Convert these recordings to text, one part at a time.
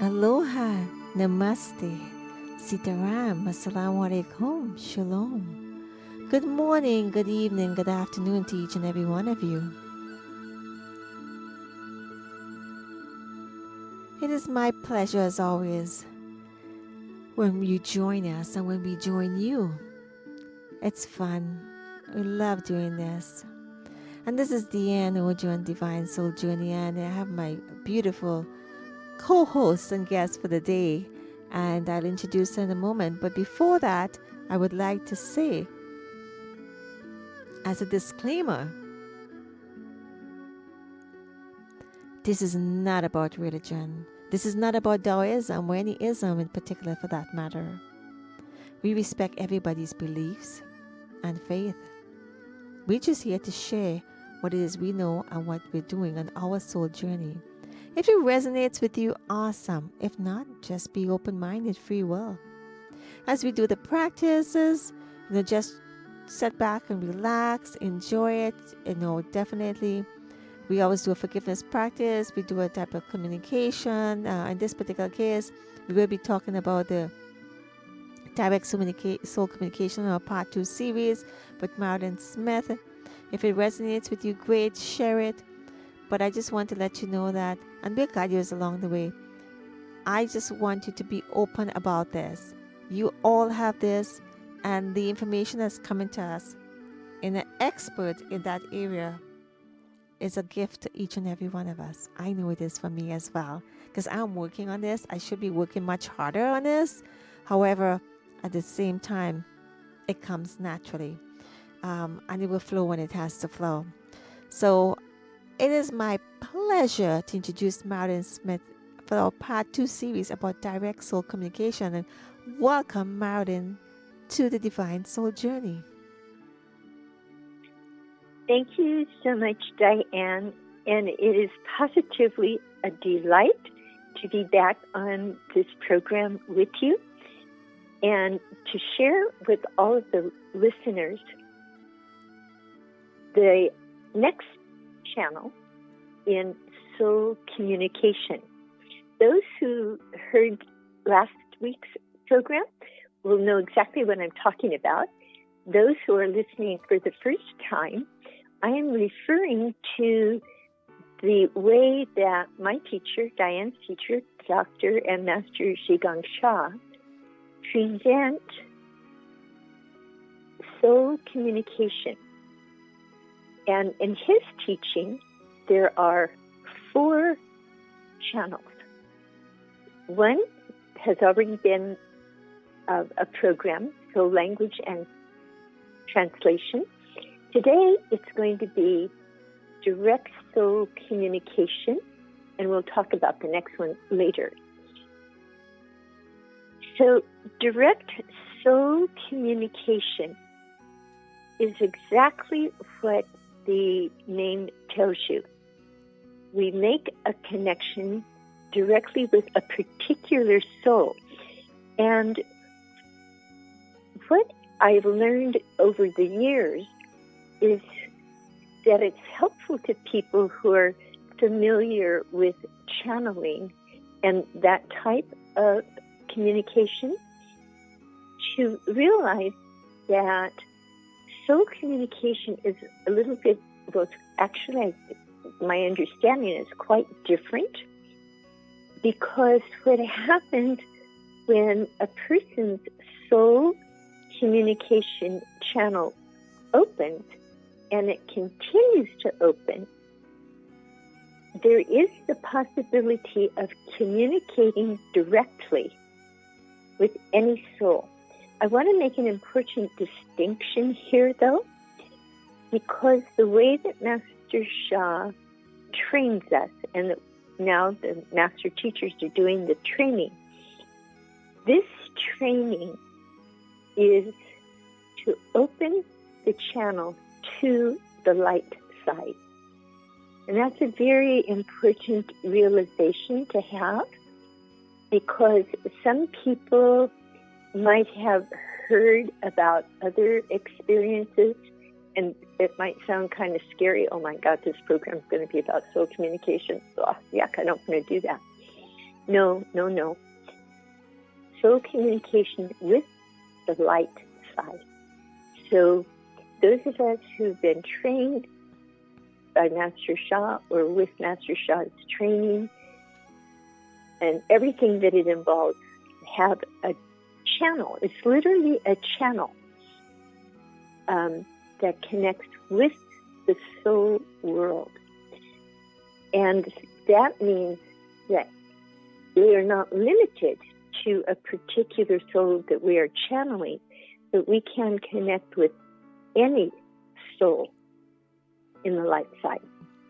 Aloha, Namaste, Sitaram, Assalamu Alaikum, Shalom. Good morning, good evening, good afternoon to each and every one of you. It is my pleasure as always when you join us and when we join you. It's fun. We love doing this. And this is Dianne Ojar on Divine Soul Journey, and I have my beautiful co-host and guest for the day, and I'll introduce her in a moment. But before that, I would like to say, as a disclaimer, this is not about religion. This is not about Taoism or any ism in particular for that matter. We respect everybody's beliefs and faith. We're just here to share what it is we know and what we're doing on our soul journey. If it resonates with you, awesome. If not, just be open-minded, free will. As we do the practices, just sit back and relax, enjoy it. Definitely. We always do a forgiveness practice. We do a type of communication. In this particular case, we will be talking about the direct soul communication, our part 2 series with Marilyn Smith. If it resonates with you, great, share it. But I just want to let you know that, and we'll guide you along the way. I just want you to be open about this. You all have this, and the information that's coming to us in an expert in that area is a gift to each and every one of us. I know it is for me as well, because I'm working on this. I should be working much harder on this. However, at the same time, it comes naturally, and it will flow when it has to flow. So it is my pleasure to introduce Marilyn Smith for our part 2 series about direct soul communication, and welcome Marilyn to the Divine Soul Journey. Thank you so much, Dianne, and it is positively a delight to be back on this program with you and to share with all of the listeners the next channel in soul communication. Those who heard last week's program will know exactly what I'm talking about. Those who are listening for the first time, I am referring to the way that my teacher, Dianne's teacher, Dr. and Master Zhigang Sha, present soul communication. And in his teaching, there are 4 channels. One has already been a program, so language and translation. Today, it's going to be direct soul communication, and we'll talk about the next one later. So, direct soul communication is exactly what the name tells you. We make a connection directly with a particular soul. And what I've learned over the years is that it's helpful to people who are familiar with channeling and that type of communication to realize that soul communication is a little bit, well, actually, my understanding is quite different, because what happens when a person's soul communication channel opens, and it continues to open, there is the possibility of communicating directly with any soul. I want to make an important distinction here, though, because the way that Master Sha trains us, and now the master teachers are doing the training, this training is to open the channel to the light side. And that's a very important realization to have, because some people might have heard about other experiences, and it might sound kind of scary. Oh my God, this program is going to be about soul communication. Oh, yuck, I don't want to do that. No, no, no. Soul communication with the light side. So those of us who've been trained by Master Sha or with Master Sha's training and everything that it involves have a channel. It's literally a channel that connects with the soul world. And that means that we are not limited to a particular soul that we are channeling, but we can connect with any soul in the light side.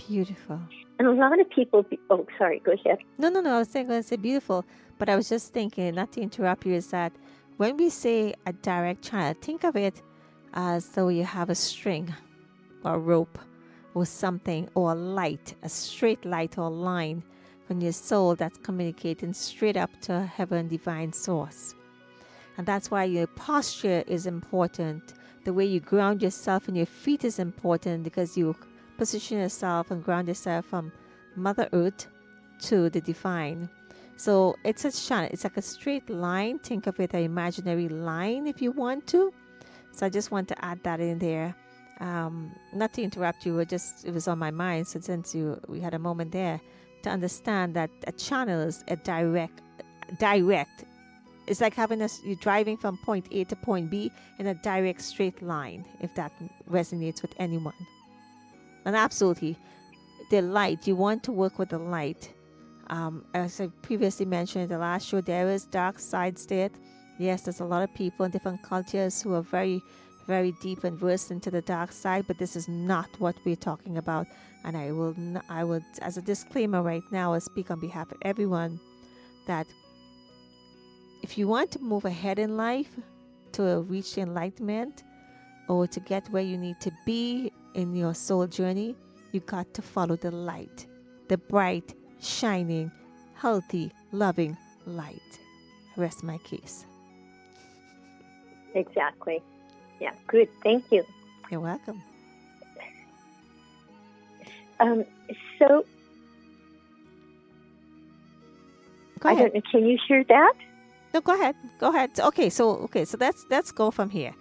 Beautiful. And a lot of people, oh, sorry, go ahead. No, I was going to say beautiful, but I was just thinking, not to interrupt you, is that when we say a direct channel, think of it as though you have a string or a rope or something, or a light, a straight light or line from your soul that's communicating straight up to heaven, divine source. And that's why your posture is important. The way you ground yourself and your feet is important, because you position yourself and ground yourself from Mother Earth to the divine. So it's a channel. It's like a straight line. Think of it, an imaginary line if you want to. So I just want to add that in there. Not to interrupt you, it was on my mind. So since we had a moment there, to understand that a channel is a direct. It's like you're driving from point A to point B in a direct straight line, if that resonates with anyone. And absolutely, the light, you want to work with the light. As I previously mentioned in the last show, there is dark sides to it. Yes, there's a lot of people in different cultures who are very, very deep and versed into the dark side, but this is not what we're talking about. And I would, as a disclaimer right now, I speak on behalf of everyone that if you want to move ahead in life to reach enlightenment or to get where you need to be in your soul journey, you got to follow the light, the bright, shining, healthy, loving light. Rest my case. Exactly. Yeah, good. Thank you. You're welcome. So, go I ahead. don't know, can you hear that? No, go ahead. Okay, so let's go from here.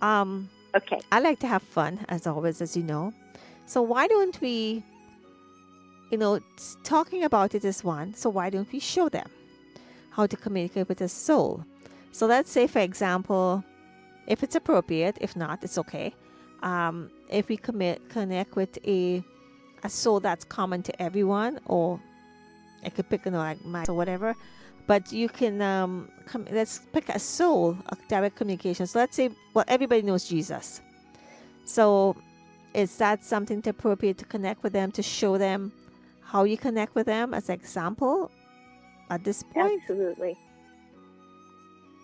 Okay. I like to have fun, as always, as you know. So why don't we, talking about it is one, so why don't we show them how to communicate with the soul? So let's say, for example, if it's appropriate, if not, it's okay. If we connect with a soul that's common to everyone, or I could pick, like my or whatever, but you can, let's pick a soul, a direct communication. So let's say, well, everybody knows Jesus. So is that something appropriate to connect with them, to show them how you connect with them as an example at this point? Absolutely.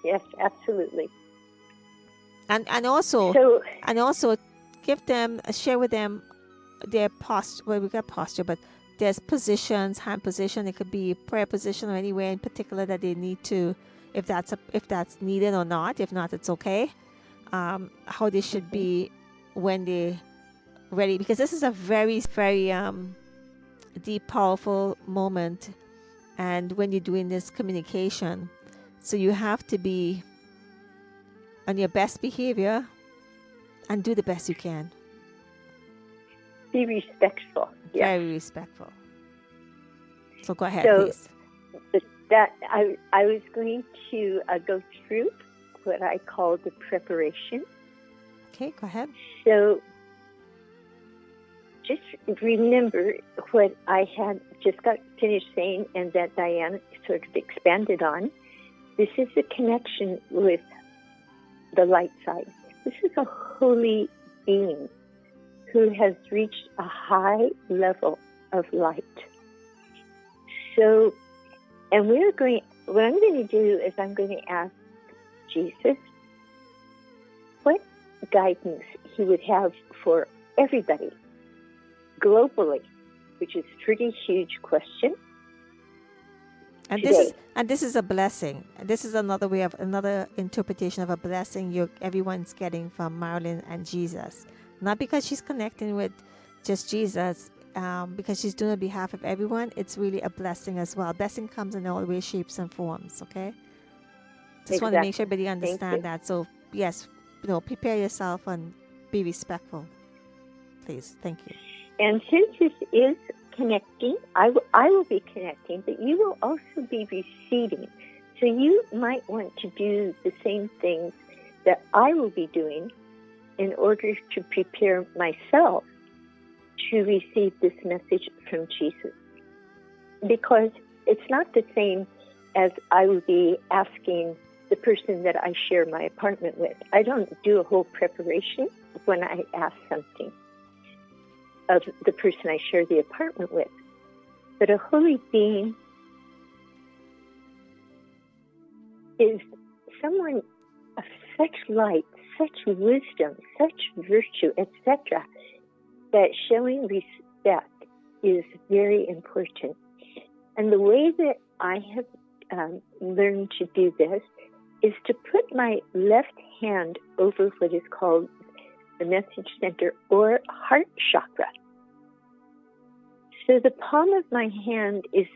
Yes, absolutely. And also give them, share with them their posture. Well, we got posture, but there's positions, hand position. It could be prayer position or anywhere in particular that they need to, if that's needed or not. If not, it's okay. How they should be when they ready, because this is a very, very deep, powerful moment, and when you're doing this communication, so you have to be on your best behavior and do the best you can. Be respectful. Yes. Very respectful. So go ahead, please. That I was going to go through what I call the preparation. Okay, go ahead. So just remember what I had just got finished saying, and that Dianne sort of expanded on. This is a connection with the light side. This is a holy being who has reached a high level of light. So, and what I'm going to do is I'm going to ask Jesus what guidance he would have for everybody globally, which is a pretty huge question. And this is a blessing. This is another interpretation of a blessing everyone's getting from Marilyn and Jesus. Not because she's connecting with just Jesus. because she's doing it on behalf of everyone, it's really a blessing as well. Blessing comes in all ways, shapes, and forms. Okay, just want to make sure everybody understand that. So yes, prepare yourself and be respectful, please. Thank you. And since this is connecting, I will be connecting, but you will also be receiving. So you might want to do the same things that I will be doing in order to prepare myself to receive this message from Jesus. Because it's not the same as I will be asking the person that I share my apartment with. I don't do a whole preparation when I ask something of the person I share the apartment with. But a holy being is someone of such light, such wisdom, such virtue, etc., that showing respect is very important. And the way that I have learned to do this is to put my left hand over what is called the message center or heart chakra. So the palm of my hand is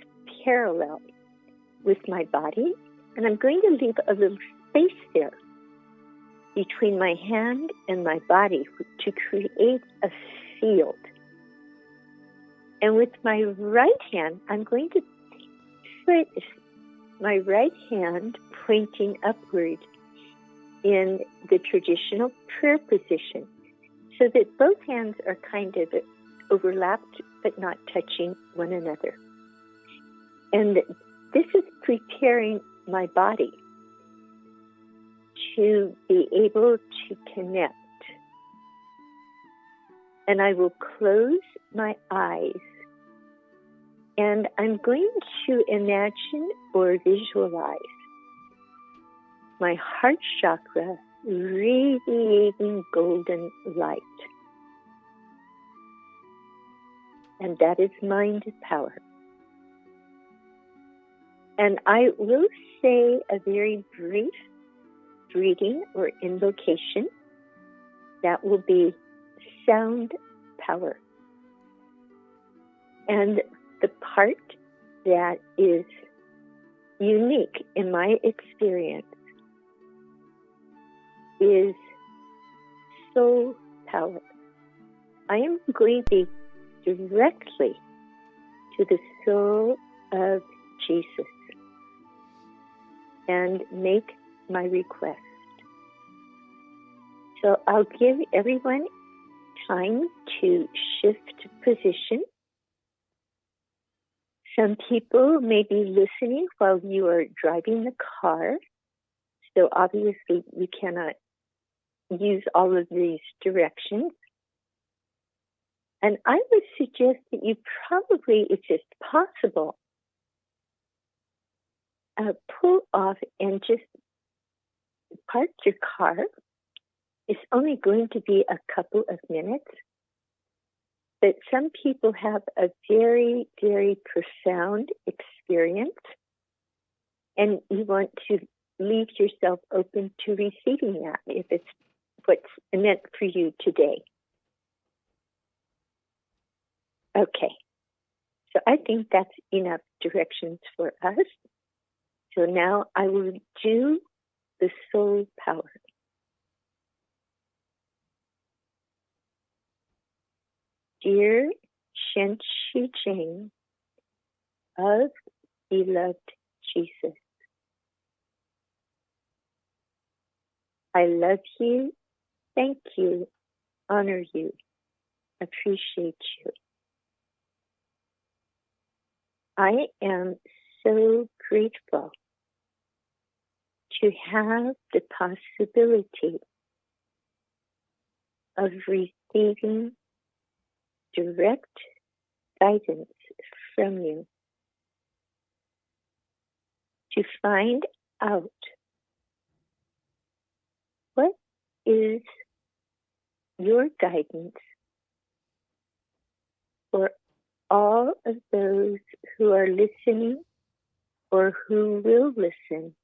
parallel with my body, and I'm going to leave a little space there between my hand and my body to create a field. And with my right hand, I'm going to put my right hand pointing upward in the traditional prayer position so that both hands are kind of overlapped but not touching one another. And this is preparing my body to be able to connect. And I will close my eyes, and I'm going to imagine or visualize my heart chakra radiating golden light. And that is mind power. And I will say a very brief reading or invocation that will be sound power. And the part that is unique in my experience is soul power. I am going to be directly to the soul of Jesus and make my request. So I'll give everyone time to shift position. Some people may be listening while you are driving the car, so obviously you cannot use all of these directions. And I would suggest that you probably, if it's possible, pull off and just park your car. It's only going to be a couple of minutes, but some people have a very, very profound experience, and you want to leave yourself open to receiving that if it's what's meant for you today. Okay, so I think that's enough directions for us. So now I will do the soul power. Dear Shenshi Jane of beloved Jesus, I love you, thank you, honor you, appreciate you. I am so grateful to have the possibility of receiving direct guidance from you to find out what is your guidance for all of those who are listening or who will listen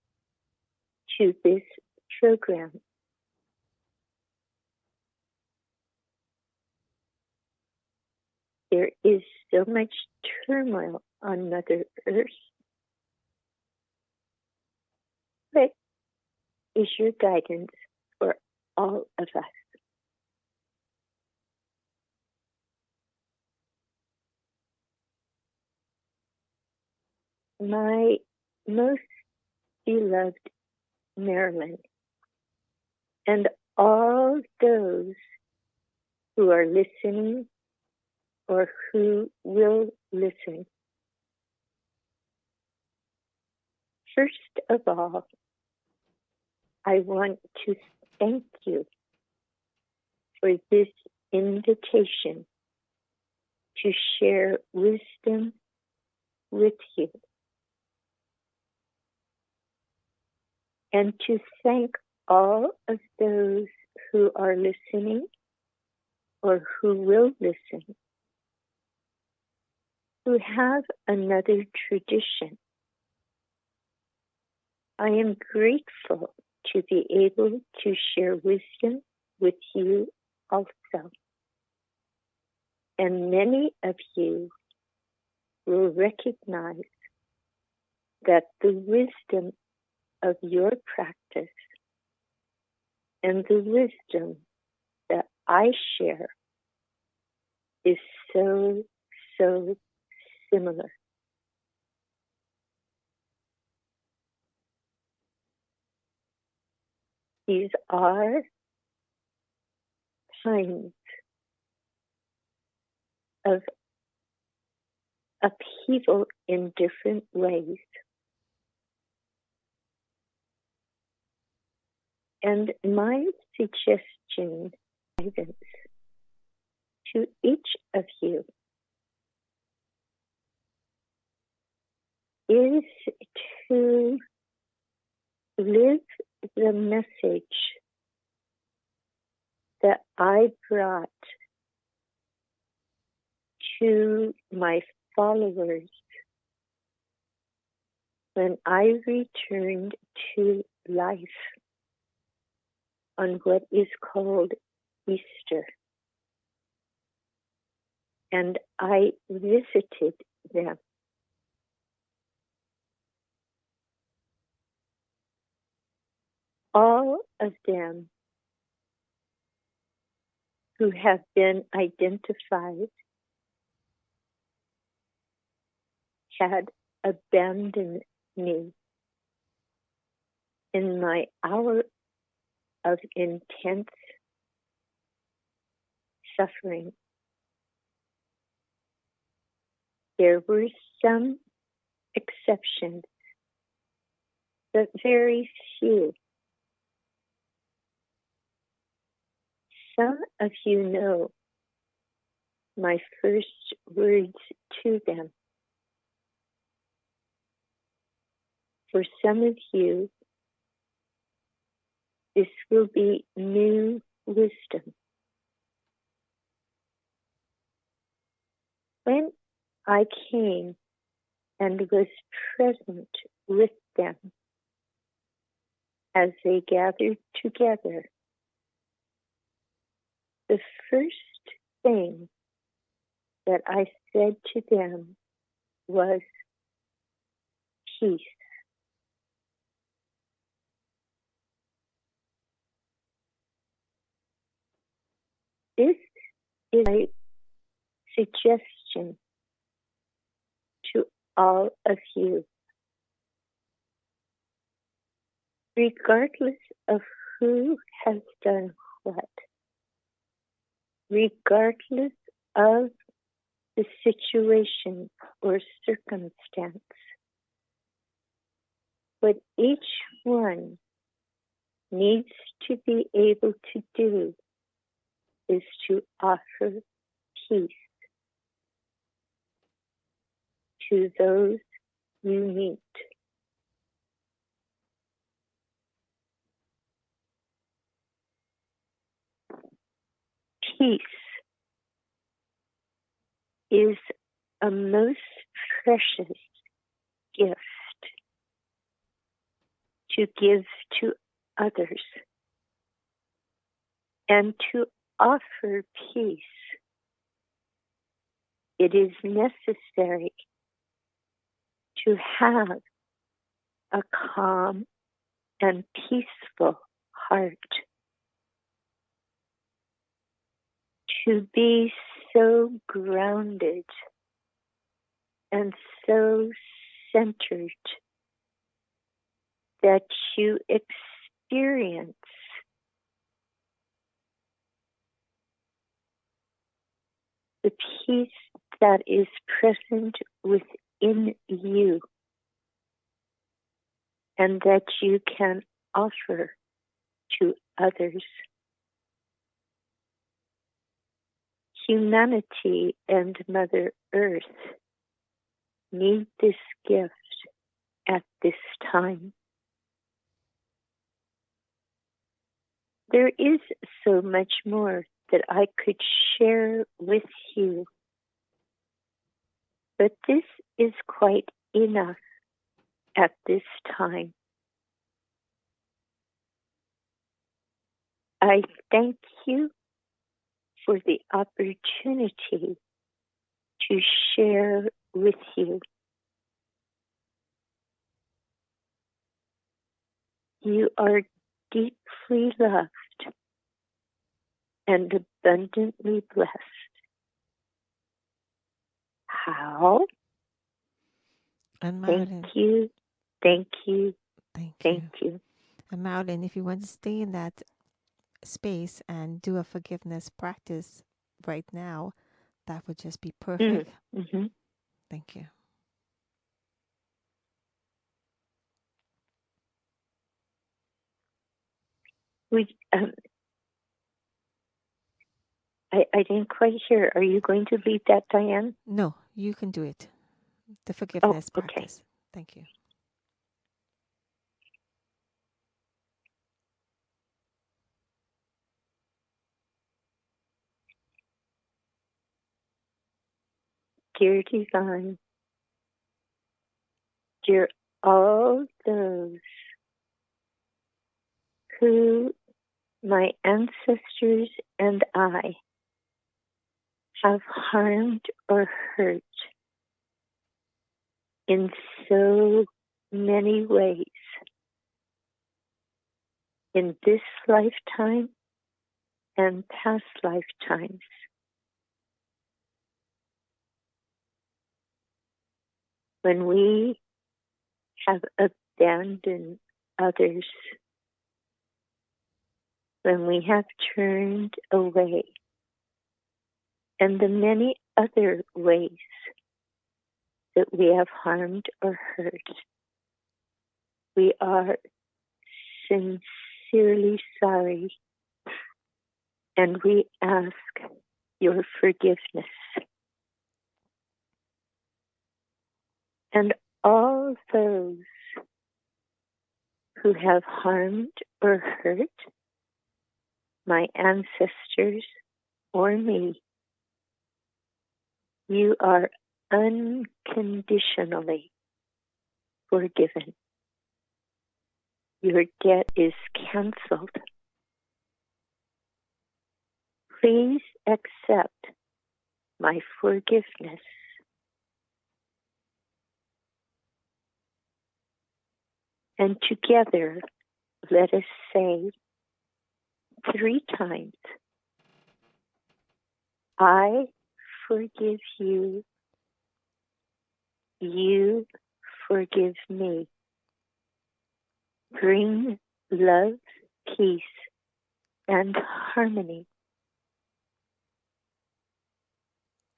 to this program. there is so much turmoil on Mother Earth. What is your guidance for all of us? My most beloved Marilyn, and all those who are listening or who will listen. First of all, I want to thank you for this invitation to share wisdom with you, and to thank all of those who are listening or who will listen, who have another tradition. I am grateful to be able to share wisdom with you also. And many of you will recognize that the wisdom of your practice and the wisdom that I share is so, so similar. These are times of upheaval in different ways. And my suggestion, guidance to each of you is to live the message that I brought to my followers when I returned to life on what is called Easter. And I visited them. All of them who have been identified had abandoned me in my hour of intense suffering. There were some exceptions, but very few. Some of you know my first words to them. For some of you, this will be new wisdom. When I came and was present with them as they gathered together, the first thing that I said to them was peace. This is my suggestion to all of you. Regardless of who has done what, regardless of the situation or circumstance, what each one needs to be able to do is to offer peace to those you meet. Peace is a most precious gift to give to others, and to offer peace it is necessary to have a calm and peaceful heart, to be so grounded and so centered that you experience the peace that is present within you and that you can offer to others. Humanity and Mother Earth need this gift at this time. There is so much more that I could share with you, but this is quite enough at this time. I thank you for the opportunity to share with you. You are deeply loved and abundantly blessed. How? And Marilyn, Thank you, thank you, thank thank you. you. And Marilyn, if you want to stay in that space and do a forgiveness practice right now, that would just be perfect. Mm-hmm. Thank you. We, I didn't quite hear. Are you going to lead that, Dianne? No, you can do it. The Oh, forgiveness okay. practice. Thank you. Dear Divine, dear all those who my ancestors and I have harmed or hurt in so many ways in this lifetime and past lifetimes. When we have abandoned others, when we have turned away, and the many other ways that we have harmed or hurt, we are sincerely sorry and we ask your forgiveness. And all those who have harmed or hurt my ancestors or me, you are unconditionally forgiven. Your debt is canceled. Please accept my forgiveness. And together, let us say 3 times, I forgive you, you forgive me. Bring love, peace, and harmony.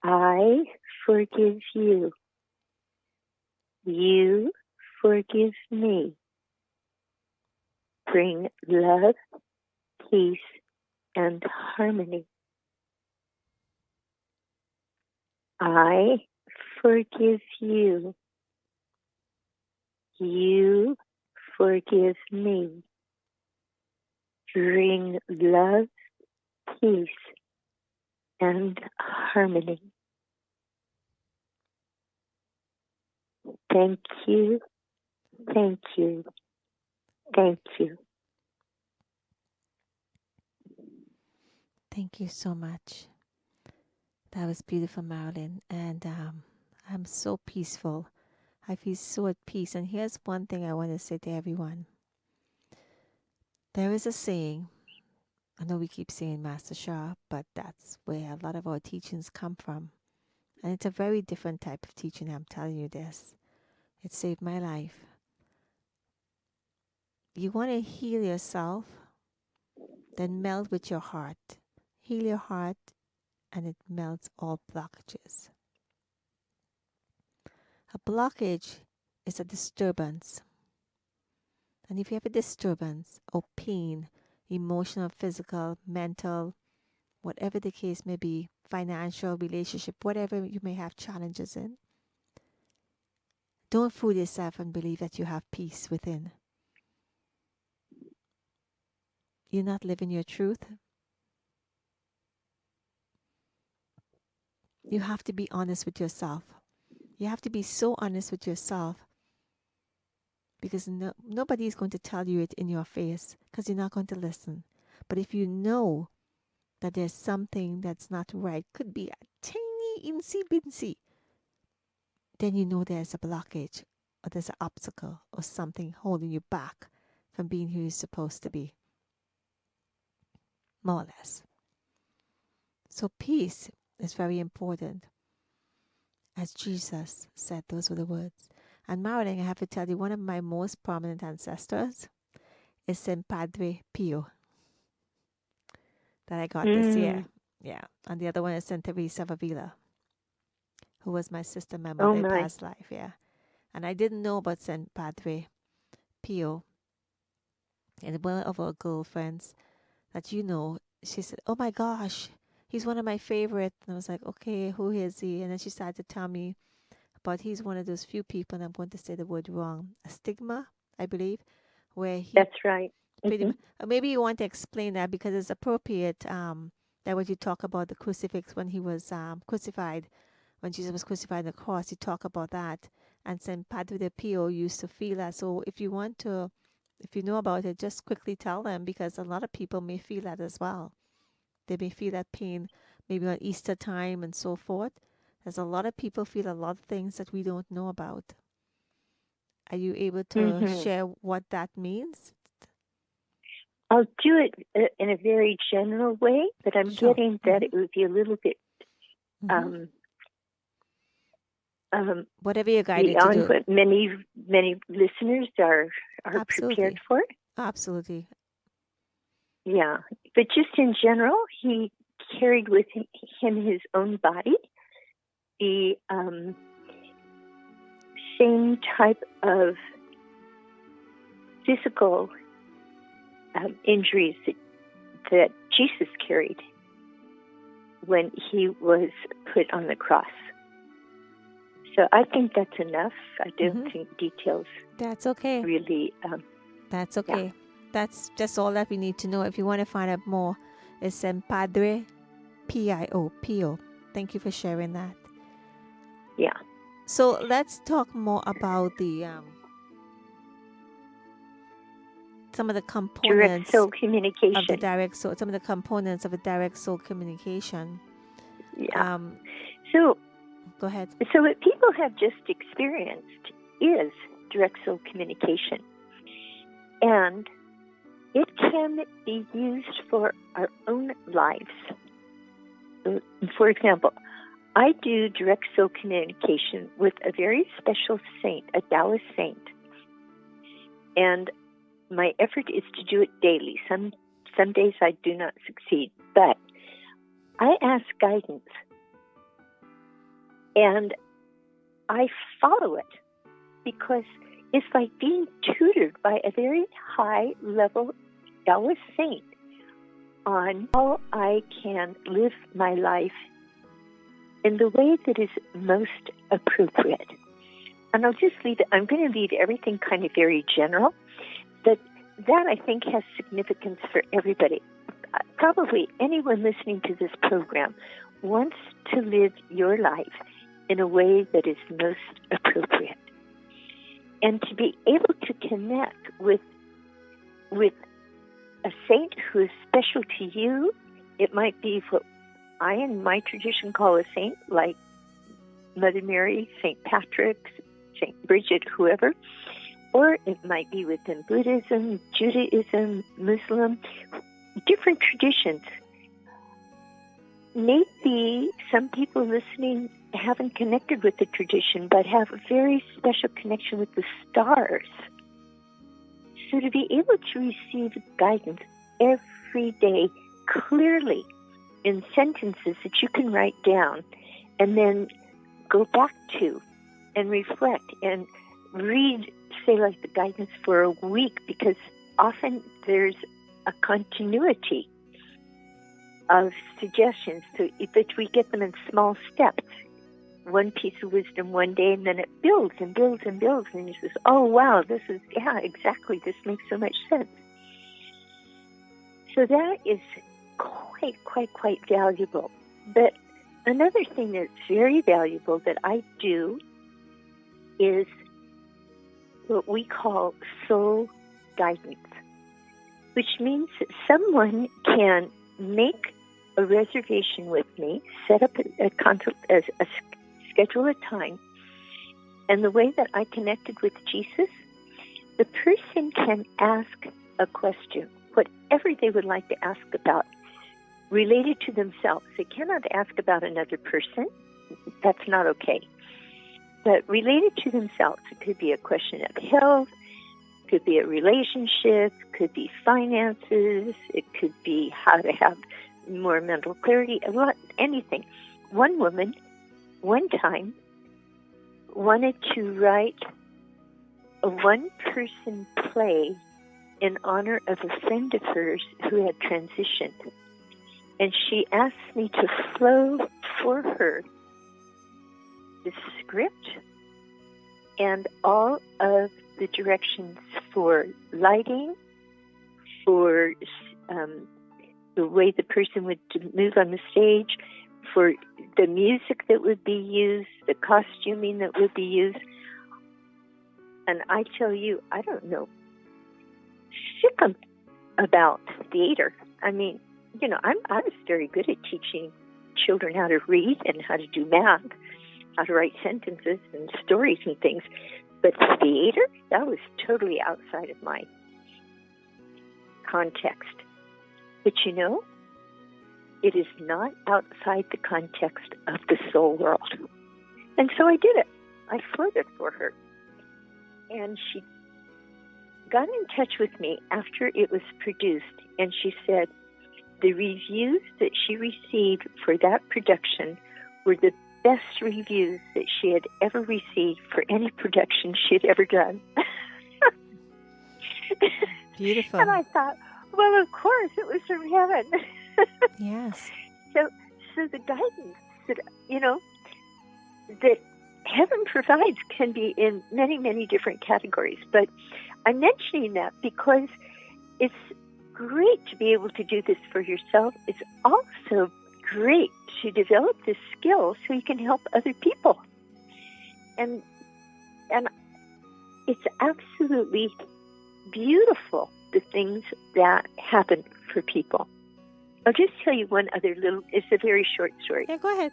I forgive you, you forgive me. Bring love, peace, and harmony. I forgive you, you forgive me. Bring love, peace, and harmony. Thank you, thank you, thank you. Thank you so much. That was beautiful, Marilyn. And I'm so peaceful. I feel so at peace. And here's one thing I want to say to everyone. There is a saying, I know we keep saying Master Shah, but that's where a lot of our teachings come from. And it's a very different type of teaching, I'm telling you this. It saved my life. You want to heal yourself, then melt with your heart. Heal your heart, and it melts all blockages. A blockage is a disturbance. And if you have a disturbance or pain, emotional, physical, mental, whatever the case may be, financial, relationship, whatever you may have challenges in, don't fool yourself and believe that you have peace within. You're not living your truth. You have to be honest with yourself. You have to be so honest with yourself because nobody is going to tell you it in your face because you're not going to listen. But if you know that there's something that's not right, could be a tiny insy binsy, then you know there's a blockage or there's an obstacle or something holding you back from being who you're supposed to be. More or less. So peace is very important. As Jesus said, those were the words. And Marilyn, I have to tell you, one of my most prominent ancestors is Saint Padre Pio that I got this year. Yeah. And the other one is Saint Teresa of Avila, who was my sister, my mother in past life. Yeah. And I didn't know about Saint Padre Pio. And one of our girlfriends that you know, she said, "Oh my gosh, he's one of my favorite." And I was like, "Okay, who is he?" And then she started to tell me, but he's one of those few people, and I'm going to say the word wrong, a stigma, I believe, where he... That's right. Pretty much, maybe you want to explain that because it's appropriate that when you talk about the crucifix when he was crucified, when Jesus was crucified on the cross, you talk about that. And Saint Padre de Pio used to feel that. So if you want to, if you know about it, just quickly tell them because a lot of people may feel that as well. They may feel that pain maybe on Easter time and so forth. There's a lot of people feel a lot of things that we don't know about. Are you able to share what that means? I'll do it in a very general way, but I'm getting that it would be a little bit whatever you're guided to do. What many listeners are prepared for. Absolutely. Yeah, but just in general, he carried with him his own body, the same type of physical injuries that Jesus carried when he was put on the cross. So I think that's enough. I don't think details. That's okay. Really. That's okay. Yeah. That's just all that we need to know. If you want to find out more, it's Saint Padre Pio. Thank you for sharing that. Yeah. So let's talk more about the some of the components direct soul communication of the direct soul. Some of the components of a direct soul communication. Yeah. So go ahead. So what people have just experienced is direct soul communication, and it can be used for our own lives. For example, I do direct soul communication with a very special saint, a Taoist saint, and my effort is to do it daily. Some days I do not succeed, but I ask guidance, and I follow it because it's like being tutored by a very high-level Taoist saint on how I can live my life in the way that is most appropriate. And I'll just leave it. I'm going to leave everything kind of very general, but that I think has significance for everybody. Probably anyone listening to this program wants to live your life in a way that is most appropriate. And to be able to connect with a saint who is special to you, it might be what I in my tradition call a saint, like Mother Mary, St. Patrick, St. Bridget, whoever, or it might be within Buddhism, Judaism, Muslim, different traditions. Maybe some people listening haven't connected with the tradition, but have a very special connection with the stars. So to be able to receive guidance every day clearly in sentences that you can write down and then go back to and reflect and read, say, like the guidance for a week, because often there's a continuity of suggestions, so but we get them in small steps. One piece of wisdom one day, and then it builds and builds and builds, and you says, oh, wow, this is, yeah, exactly, this makes so much sense. So that is quite valuable. But another thing that's very valuable that I do is what we call soul guidance, which means that someone can make a reservation with me, set up schedule a time, and the way that I connected with Jesus, the person can ask a question, whatever they would like to ask about, related to themselves. They cannot ask about another person. That's not okay. But related to themselves, it could be a question of health, could be a relationship, could be finances, it could be how to have more mental clarity, anything. One woman, one time, wanted to write a one-person play in honor of a friend of hers who had transitioned. And she asked me to flow for her the script and all of the directions for lighting, for the way the person would move on the stage, for the music that would be used, the costuming that would be used. And I tell you, I don't know sick about theater. I mean, you know, I was very good at teaching children how to read and how to do math, how to write sentences and stories and things. But theater, that was totally outside of my context. But you know, it is not outside the context of the soul world. And so I did it. I flowed it for her. And she got in touch with me after it was produced, and she said the reviews that she received for that production were the best reviews that she had ever received for any production she had ever done. Beautiful. And I thought, well, of course, it was from heaven. Yes. So the guidance that, you know, that heaven provides can be in many, many different categories. But I'm mentioning that because it's great to be able to do this for yourself. It's also great to develop this skill so you can help other people. And it's absolutely beautiful, the things that happen for people. I'll just tell you one other it's a very short story. Yeah, go ahead.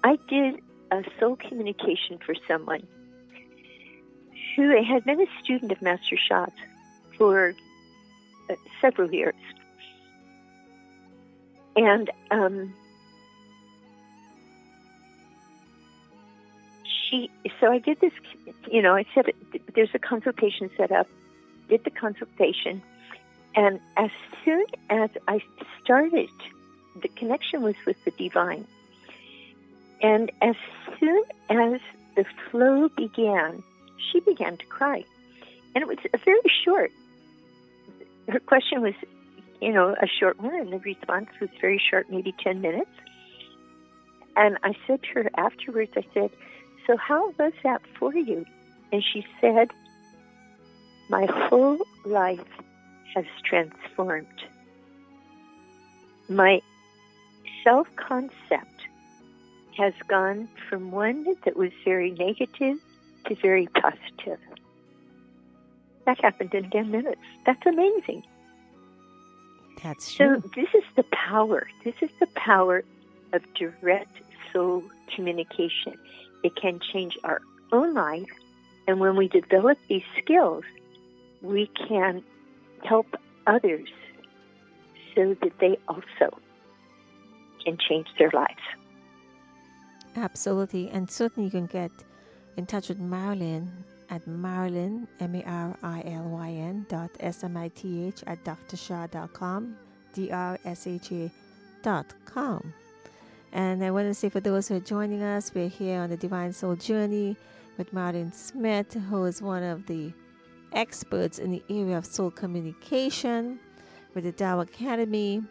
I did a soul communication for someone who had been a student of Master Sha's for several years. And so I did this, you know, I said, there's a consultation set up, did the consultation, and as soon as I started, the connection was with the divine. And as soon as the flow began, she began to cry. And it was a very short. Her question was, you know, a short one, and the response was very short, maybe 10 minutes. And I said to her afterwards, I said, so how was that for you? And she said, my whole life has transformed. My self-concept has gone from one that was very negative to very positive. That happened in 10 minutes. That's amazing. That's true. So this is the power. This is the power of direct soul communication. It can change our own life, and when we develop these skills, we can help others so that they also can change their lives. Absolutely. And certainly you can get in touch with Marilyn at Marilyn, Marilyn .smith at drsha.com, DRSHA.com. And I want to say for those who are joining us, we're here on the Divine Soul Journey with Marilyn Smith, who is one of the experts in the area of soul communication with the Tao Academy.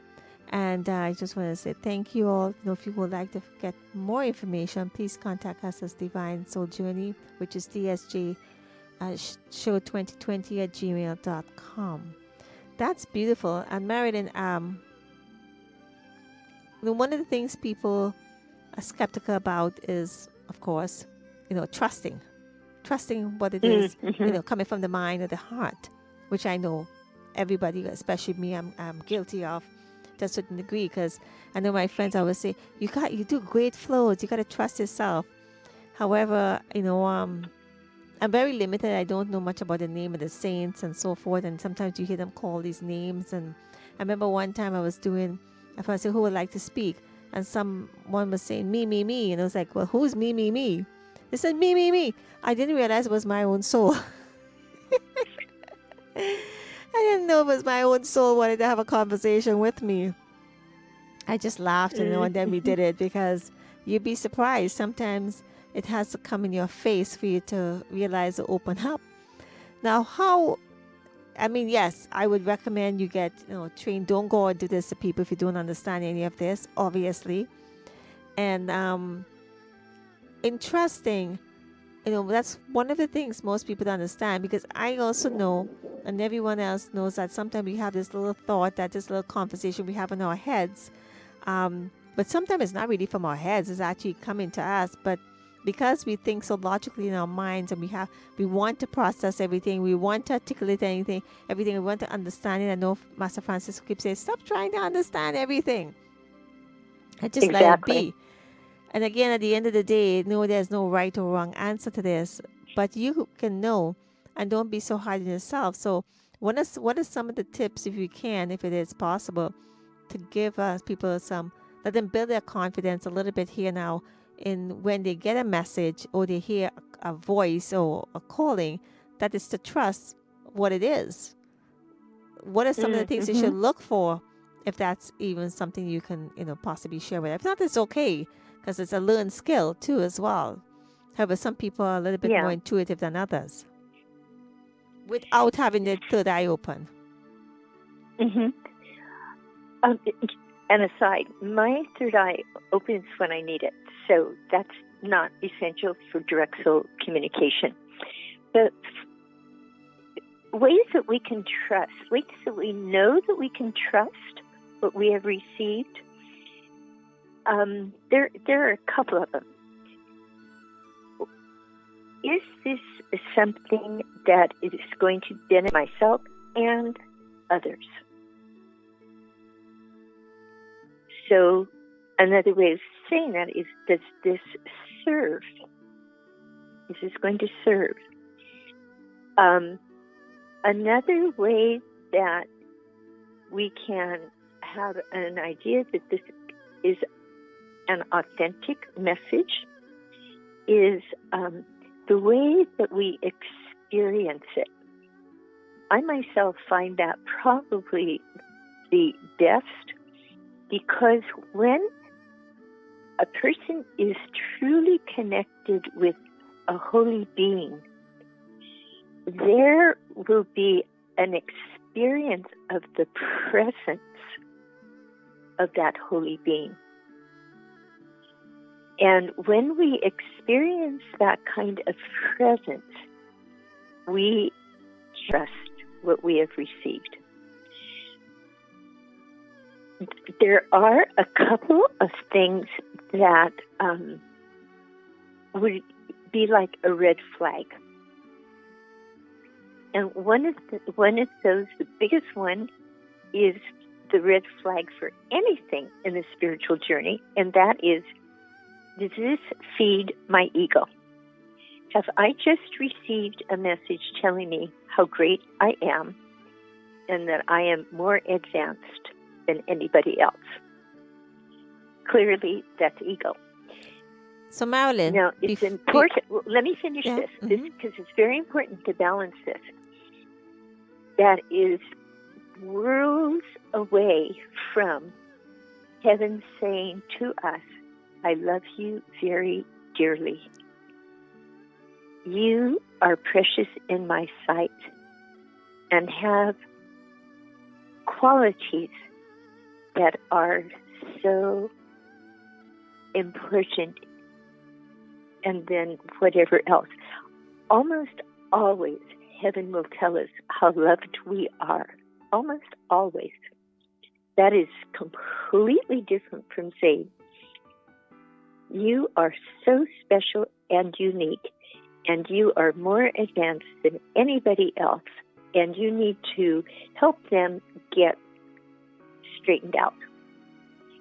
And I just want to say thank you all. If you would like to get more information, please contact us as Divine Soul Journey, which is DSJ show 2020 at gmail.com. That's beautiful. And Marilyn, one of the things people are skeptical about is, of course, trusting what it is, coming from the mind or the heart, which I know everybody, especially me, I'm guilty of to a certain degree, because I know my friends always say, you do great flows, you got to trust yourself. However, I'm very limited. I don't know much about the name of the saints and so forth, and sometimes you hear them call these names. And I remember one time I said, who would like to speak? And someone was saying, me, and I was like, well, who's me? They said, me. I didn't realize it was my own soul. I didn't know it was my own soul wanted to have a conversation with me. I just laughed, and then we did it, because you'd be surprised. Sometimes it has to come in your face for you to realize to open up. Now, yes, I would recommend you get trained. Don't go and do this to people if you don't understand any of this, obviously. And in trusting, that's one of the things most people don't understand, because I also know, and everyone else knows, that sometimes we have this little thought, that this little conversation we have in our heads, but sometimes it's not really from our heads, it's actually coming to us. But because we think so logically in our minds, and we want to process everything, we want to articulate everything, we want to understand it. I know Master Francis keeps saying, stop trying to understand everything, and just let it be. And again, at the end of the day, no, there's no right or wrong answer to this, but you can know, and don't be so hard on yourself. So what are some of the tips, if you can, if it is possible, to give people let them build their confidence a little bit here now, in when they get a message or they hear a voice or a calling, that is to trust what it is. What are some of the things you should look for, if that's even something you can possibly share with them? If not, it's okay, because it's a learned skill too as well. However, some people are a little bit more intuitive than others, without having their third eye open. An aside, my third eye opens when I need it, so that's not essential for direct soul communication. But ways that we can trust, ways that we know that we can trust what we have received, there are a couple of them. Is this something that is going to benefit myself and others? So another way of saying that is, does this serve? Is this going to serve? Another way that we can have an idea that this is an authentic message is the way that we experience it. I myself find that probably the best, because when a person is truly connected with a holy being, there will be an experience of the presence of that holy being. And when we experience that kind of presence, we trust what we have received. There are a couple of things that would be like a red flag. And one of those, the biggest one, is the red flag for anything in the spiritual journey, and that is, does this feed my ego? Have I just received a message telling me how great I am and that I am more advanced than anybody else? Clearly, that's ego. So, Marilyn. Now, it's important. Let me finish this because it's very important to balance this. That is worlds away from heaven saying to us, I love you very dearly. You are precious in my sight and have qualities that are so important, and then whatever else. Almost always, heaven will tell us how loved we are. Almost always. That is completely different from saying, you are so special and unique, and you are more advanced than anybody else, and you need to help them get straightened out.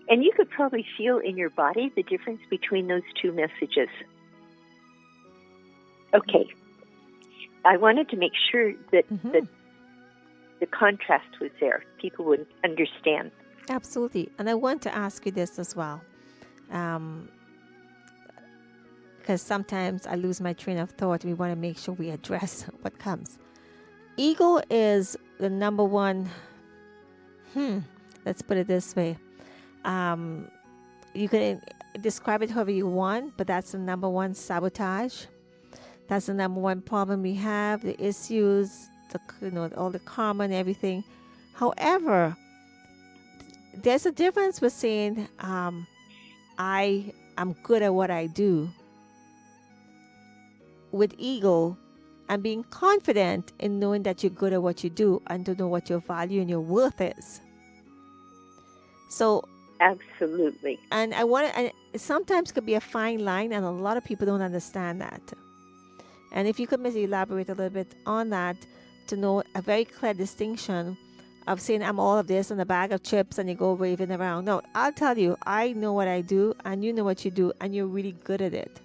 And you could probably feel in your body the difference between those two messages. Okay. I wanted to make sure that the contrast was there. People would understand. Absolutely. And I want to ask you this as well. Because sometimes I lose my train of thought. We want to make sure we address what comes. Ego is the number one, let's put it this way. You can describe it however you want, but that's the number one sabotage. That's the number one problem we have, the issues, all the karma and everything. However, there's a difference with saying, I am good at what I do. With ego, and being confident in knowing that you're good at what you do and to know what your value and your worth is. So, absolutely. And and it sometimes could be a fine line, and a lot of people don't understand that. And if you could maybe elaborate a little bit on that to know a very clear distinction of saying I'm all of this and a bag of chips and you go waving around. No, I'll tell you, I know what I do and you know what you do and you're really good at it.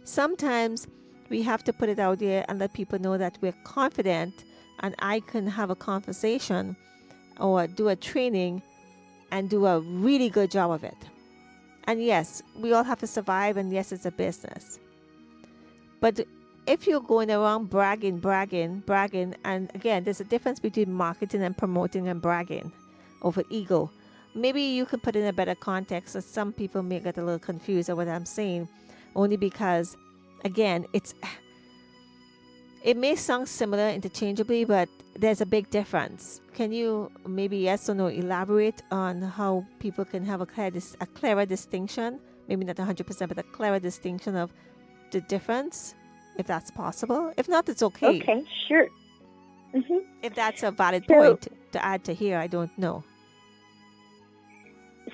Sometimes we have to put it out there and let people know that we're confident and I can have a conversation or do a training and do a really good job of it. And yes, we all have to survive, and yes, it's a business. But if you're going around bragging, and again, there's a difference between marketing and promoting and bragging over ego. Maybe you could put in a better context, so some people may get a little confused at what I'm saying, only because, again, it may sound similar interchangeably, but there's a big difference. Can you maybe yes or no elaborate on how people can have a clearer distinction, maybe not 100%, but a clearer distinction of the difference, if that's possible? If not, it's okay. Okay, sure. Mm-hmm. If that's a valid point to add to here, I don't know.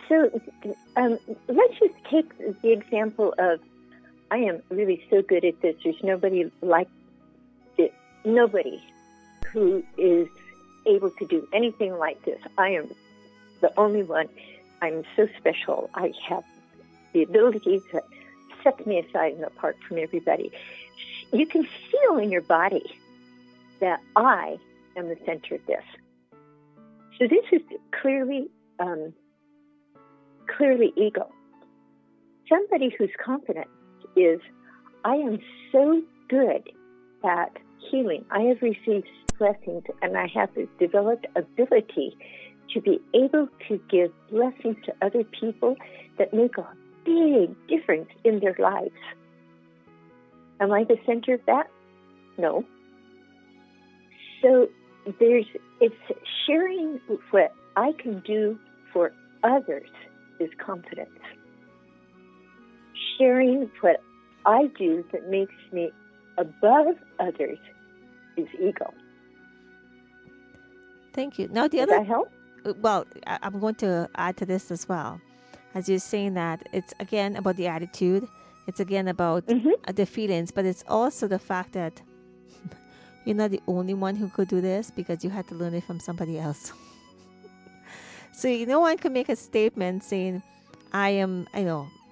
So let's just take the example of, I am really so good at this. There's nobody like it. Nobody who is able to do anything like this. I am the only one. I'm so special. I have the ability to set me aside and apart from everybody. You can feel in your body that I am the center of this. So this is clearly ego. Somebody who's confident is, I am so good at healing. I have received blessings and I have developed ability to be able to give blessings to other people that make a big difference in their lives. Am I the center of that? No. So it's sharing what I can do for others is confidence. Sharing what I do that makes me above others is ego. Thank you. Now, Does that help? Well, I'm going to add to this as well. As you're saying that, it's again about the attitude. It's again about the feelings, but it's also the fact that you're not the only one who could do this because you had to learn it from somebody else. So no one can make a statement saying, I am,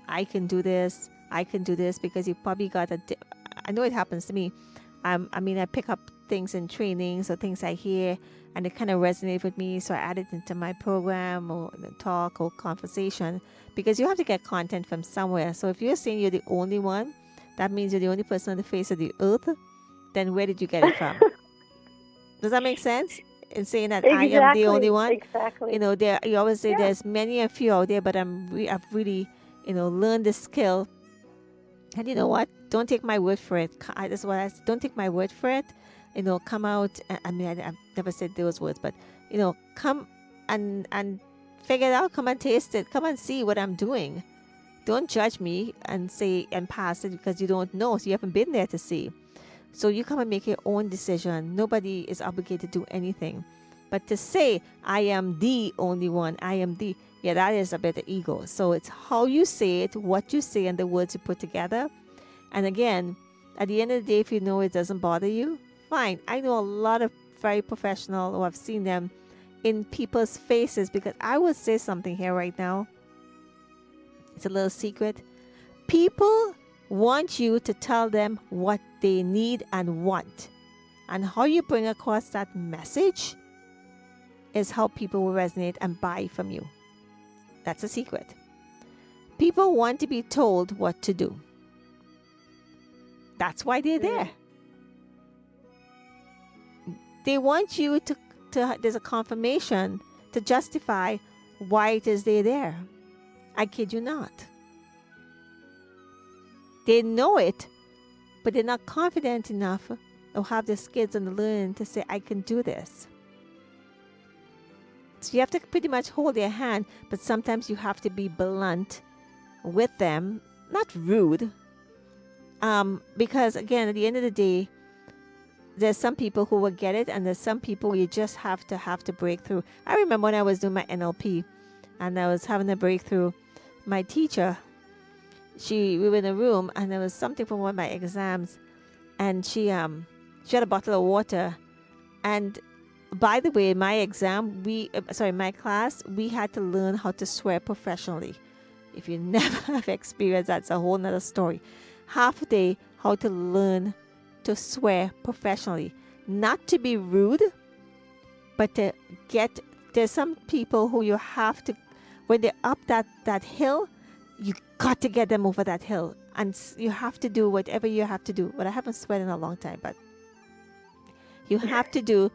I can do this, I can do this, because you probably got I know it happens to me. I pick up things in trainings or things I hear and it kind of resonate with me. So I add it into my program or the talk or conversation, because you have to get content from somewhere. So if you're saying you're the only one, that means you're the only person on the face of the earth. Then where did you get it from? Does that make sense? In saying that I am the only one, Exactly. there you always say Yeah. there's many a few out there, but I've really, learned the skill. And you know what? Don't take my word for it. That's what I said. Don't take my word for it. Come out. I've never said those words, but come and figure it out. Come and taste it. Come and see what I'm doing. Don't judge me and say and pass it because you don't know. So you haven't been there to see. So you come and make your own decision. Nobody is obligated to do anything. But to say, I am the only one, I am the, that is a bit of ego. So it's how you say it, what you say, and the words you put together. And again, at the end of the day, if you know it doesn't bother you, fine. I know a lot of very professional, or I've seen them in people's faces, because I will say something here right now. It's a little secret. People want you to tell them what they need and want. And how you bring across that message is how people will resonate and buy from you. That's a secret. People want to be told what to do. That's why they're there. They want you to there's a confirmation to justify why it is they're there. I kid you not. They know it, but they're not confident enough or have the skills and the learning to say, I can do this. So you have to pretty much hold their hand, but sometimes you have to be blunt with them, not rude. Because again, at the end of the day, there's some people who will get it, and there's some people you just have to break through. I remember when I was doing my NLP and I was having a breakthrough, my teacher, we were in a room and there was something from one of my exams, and she had a bottle of water. And by the way, my exam, my class, we had to learn how to swear professionally. If you never have experienced, that's a whole nother story. Half a day, how to learn to swear professionally. Not to be rude, but to get, there's some people who you have to, when they're up that hill, you got to get them over that hill. And you have to do whatever you have to do. But I haven't sweat in a long time, but you have to do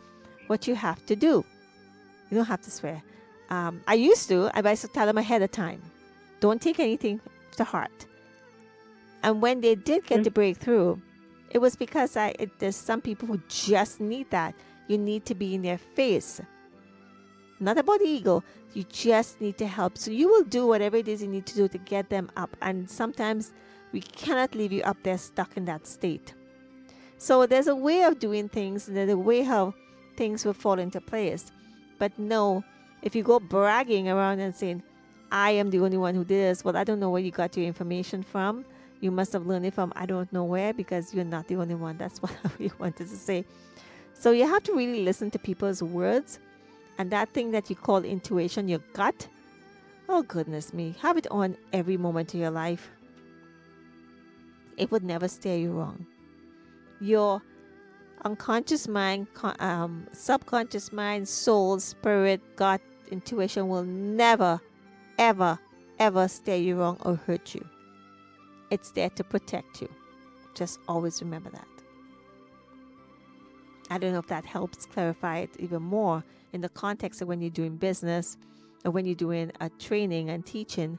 what you have to do. You don't have to swear. I used to tell them ahead of time. Don't take anything to heart. And when they did get the breakthrough, it was because there's some people who just need that. You need to be in their face. Not about ego. You just need to help. So you will do whatever it is you need to do to get them up. And sometimes we cannot leave you up there stuck in that state. So there's a way of doing things, and there's a way how things will fall into place. But no, if you go bragging around and saying, I am the only one who did this, well, I don't know where you got your information from. You must have learned it from I don't know where, because you're not the only one. That's what I really wanted to say. So you have to really listen to people's words. And that thing that you call intuition, your gut, oh goodness me, have it on every moment of your life. It would never steer you wrong. Your unconscious mind, subconscious mind, soul, spirit, gut, intuition will never, ever, ever steer you wrong or hurt you. It's there to protect you. Just always remember that. I don't know if that helps clarify it even more in the context of when you're doing business or when you're doing a training and teaching.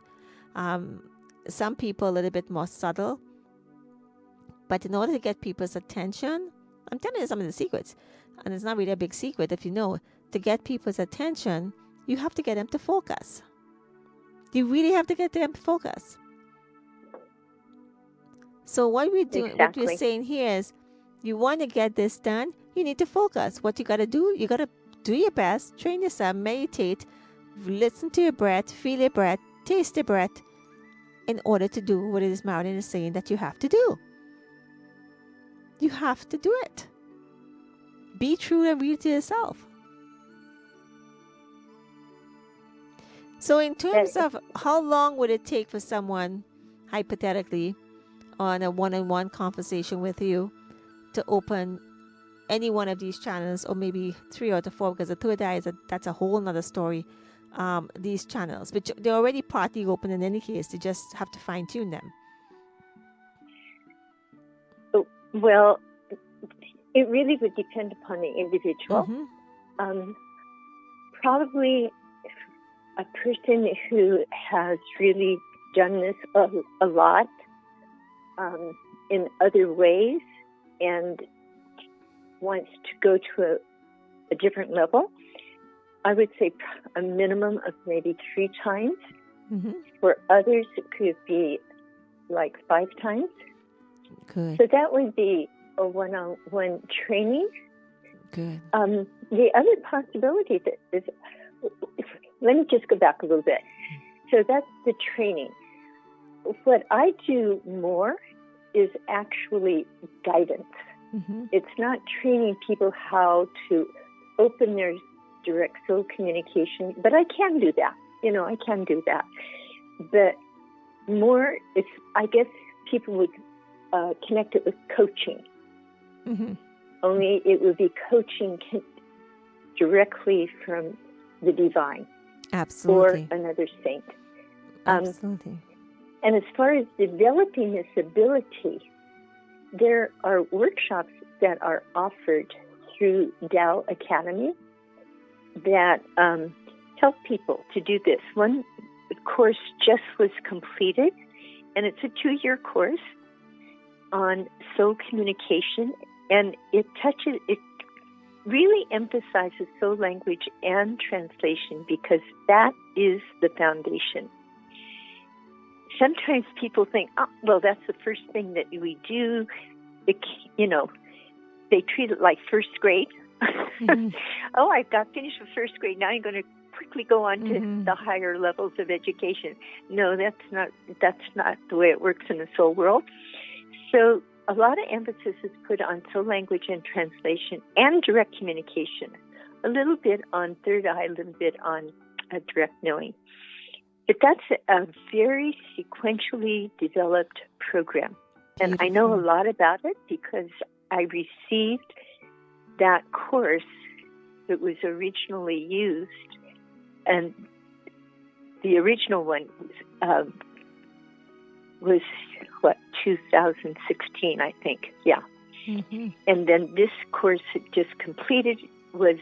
Some people are a little bit more subtle. But in order to get people's attention, I'm telling you some of the secrets. And it's not really a big secret if you know. To get people's attention, you have to get them to focus. You really have to get them to focus. So what we do, what we're saying here is, you want to get this done, you need to focus. What you got to do, you got to do your best, train yourself, meditate, listen to your breath, feel your breath, taste your breath, in order to do what it is Marilyn is saying that you have to do. You have to do it. Be true and real to yourself. So in terms of how long would it take for someone, hypothetically, on a one-on-one conversation with you to open any one of these channels, or maybe 3 or 4, because the third eye that's a whole nother story. These channels, which they're already partly open in any case, they just have to fine tune them. Well, it really would depend upon the individual. Probably a person who has really done this a lot in other ways and wants to go to a different level, I would say a minimum of maybe 3 times. For others, it could be like 5 times. Good. So that would be a one-on-one training. Good. The other possibility is, let me just go back a little bit. So that's the training. What I do more is actually guidance. It's not training people how to open their direct soul communication, but I can do that. I can do that. But more, I guess people would connect it with coaching. Only it would be coaching directly from the divine. Absolutely. Or another saint. Absolutely. And as far as developing this ability, there are workshops that are offered through Tao Academy that help people to do this. One course just was completed, and it's a 2-year course on soul communication, and it really emphasizes soul language and translation because that is the foundation. Sometimes people think, well, that's the first thing that we do. They treat it like first grade. Oh, I got finished with first grade. Now I'm going to quickly go on to the higher levels of education. No, that's not the way it works in the soul world. So a lot of emphasis is put on soul language and translation and direct communication. A little bit on third eye, a little bit on direct knowing. But that's a very sequentially developed program. And I know a lot about it because I received that course that was originally used, and the original one was 2016, I think. Yeah. And then this course just completed was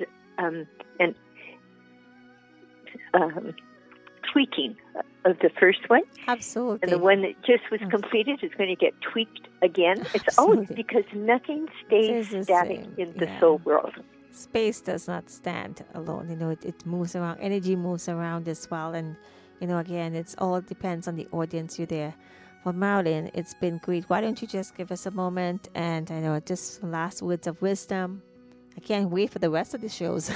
tweaking of the first one. Absolutely. And the one that just was completed is going to get tweaked again. It's always because nothing stays static in the soul world. Space does not stand alone. It moves around. Energy moves around as well. And, again, it's all depends on the audience you're there. For Marilyn, it's been great. Why don't you just give us a moment and, just some last words of wisdom. I can't wait for the rest of the shows.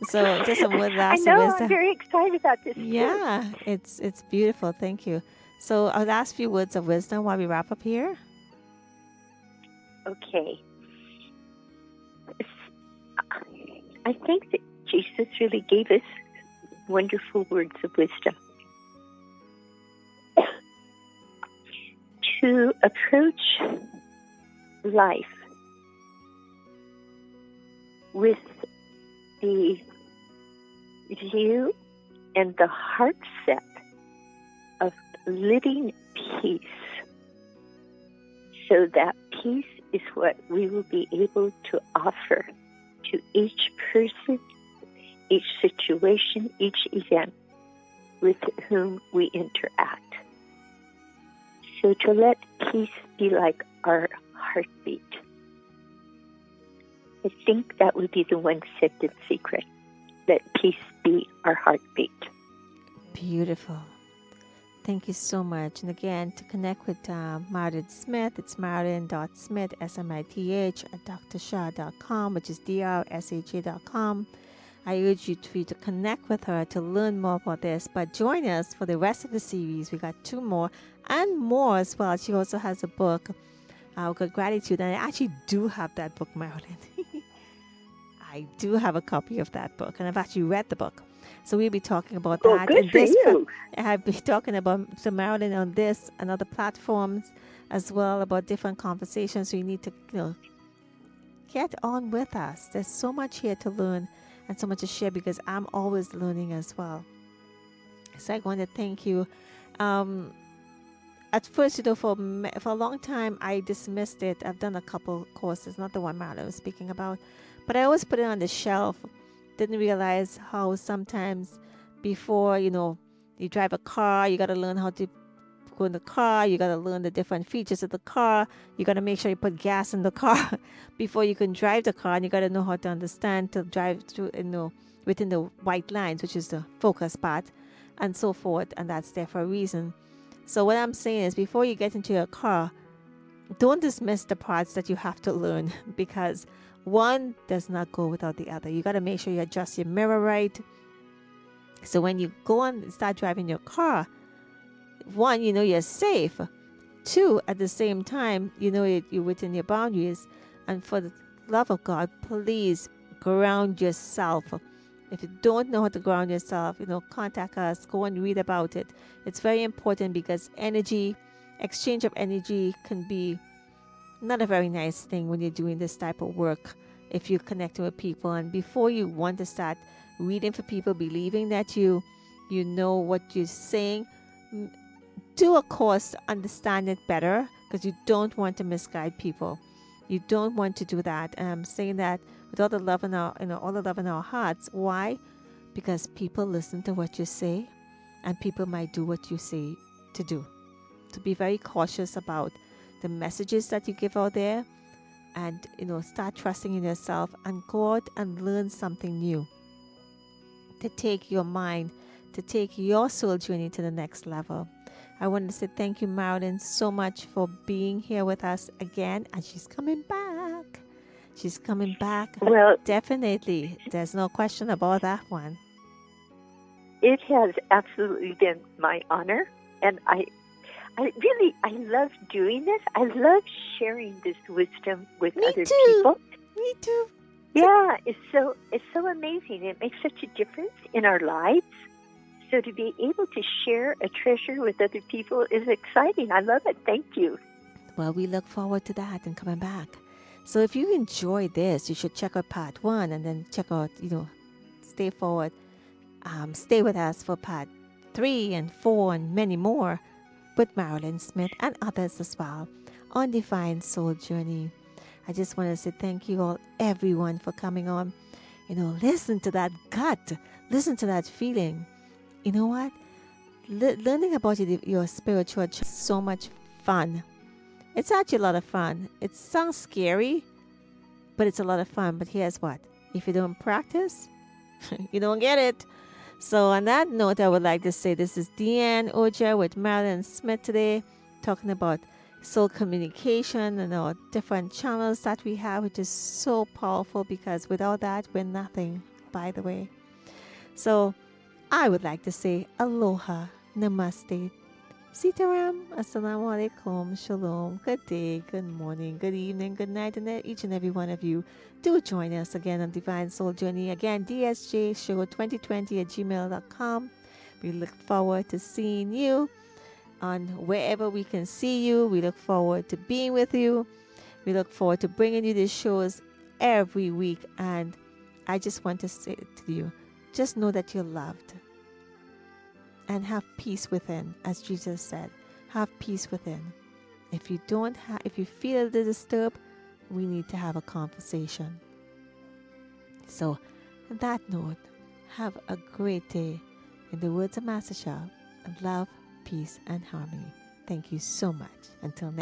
So just some last I know, wisdom. I'm very excited about this. Yeah, it's beautiful. Thank you. So our last few words of wisdom while we wrap up here. Okay. I think that Jesus really gave us wonderful words of wisdom. To approach life with the view and the heart set of living peace, so that peace is what we will be able to offer to each person, each situation, each event with whom we interact. So to let peace be like our heartbeat. I think that would be the one sentence secret. Let peace be our heartbeat. Beautiful. Thank you so much. And again, to connect with Marilyn Smith, it's marilyn.smith, SMITH, at drsha.com, which is drsha.com. I urge you to connect with her to learn more about this. But join us for the rest of the series. We got 2 more and more as well. She also has a book, Good Gratitude. And I actually do have that book, Marilyn. I do have a copy of that book, and I've actually read the book. So we'll be talking about Well, that good in for this. you. I've been talking about to Marilyn on this and other platforms as well about different conversations. So you need to, get on with us. There's so much here to learn and so much to share because I'm always learning as well. So I want to thank you. Um, at first, for a long time, I dismissed it. I've done a couple courses, not the one Marilyn was speaking about, but I always put it on the shelf. Didn't realize how sometimes before, you drive a car, you got to learn how to go in the car. You got to learn the different features of the car. You got to make sure you put gas in the car before you can drive the car. And you got to know how to understand to drive through, within the white lines, which is the focus part, and so forth. And that's there for a reason. So what I'm saying is, before you get into your car, don't dismiss the parts that you have to learn because one does not go without the other. You got to make sure you adjust your mirror right. So when you go on and start driving your car, one, you're safe. Two, at the same time, you're within your boundaries. And for the love of God, please ground yourself. If you don't know how to ground yourself, contact us, go and read about it. It's very important because exchange of energy can be not a very nice thing when you're doing this type of work. If you're connecting with people and before you want to start reading for people, believing that you know what you're saying, do a course to understand it better because you don't want to misguide people. You don't want to do that. And I'm saying that with all the love in our hearts. Why? Because people listen to what you say and people might do what you say to do. To be very cautious about the messages that you give out there and, start trusting in yourself and go out and learn something new to take your mind, to take your soul journey to the next level. I want to say thank you, Marilyn, so much for being here with us again. And she's coming back. She's coming back. Well, definitely. There's no question about that one. It has absolutely been my honor. And I love doing this. I love sharing this wisdom with other people. Me too. Yeah, it's so amazing. It makes such a difference in our lives. So to be able to share a treasure with other people is exciting. I love it. Thank you. Well, we look forward to that and coming back. So if you enjoyed this, you should check out part 1 and then check out, stay forward. Stay with us for part 3 and 4 and many more with Marilyn Smith and others as well on Divine Soul Journey. I just want to say thank you all, everyone, for coming on. Listen to that gut. Listen to that feeling. You know what? Learning about your spiritual is so much fun. It's actually a lot of fun. It sounds scary, but it's a lot of fun. But here's what. If you don't practice, you don't get it. So on that note, I would like to say this is Dianne Ojar with Marilyn Smith today, talking about soul communication and our different channels that we have, which is so powerful because without that, we're nothing, by the way. So I would like to say aloha, namaste, sitaram, assalamu alaikum, shalom, good day, good morning, good evening, good night, and each and every one of you. Do join us again on Divine Soul Journey. Again, dsjshow2020@gmail.com. We look forward to seeing you on wherever we can see you. We look forward to being with you. We look forward to bringing you these shows every week. And I just want to say to you, just know that you're loved and have peace within, as Jesus said. Have peace within. If you feel a little disturbed, we need to have a conversation. So, on that note, have a great day. In the words of Master Shah, love, peace, and harmony. Thank you so much. Until next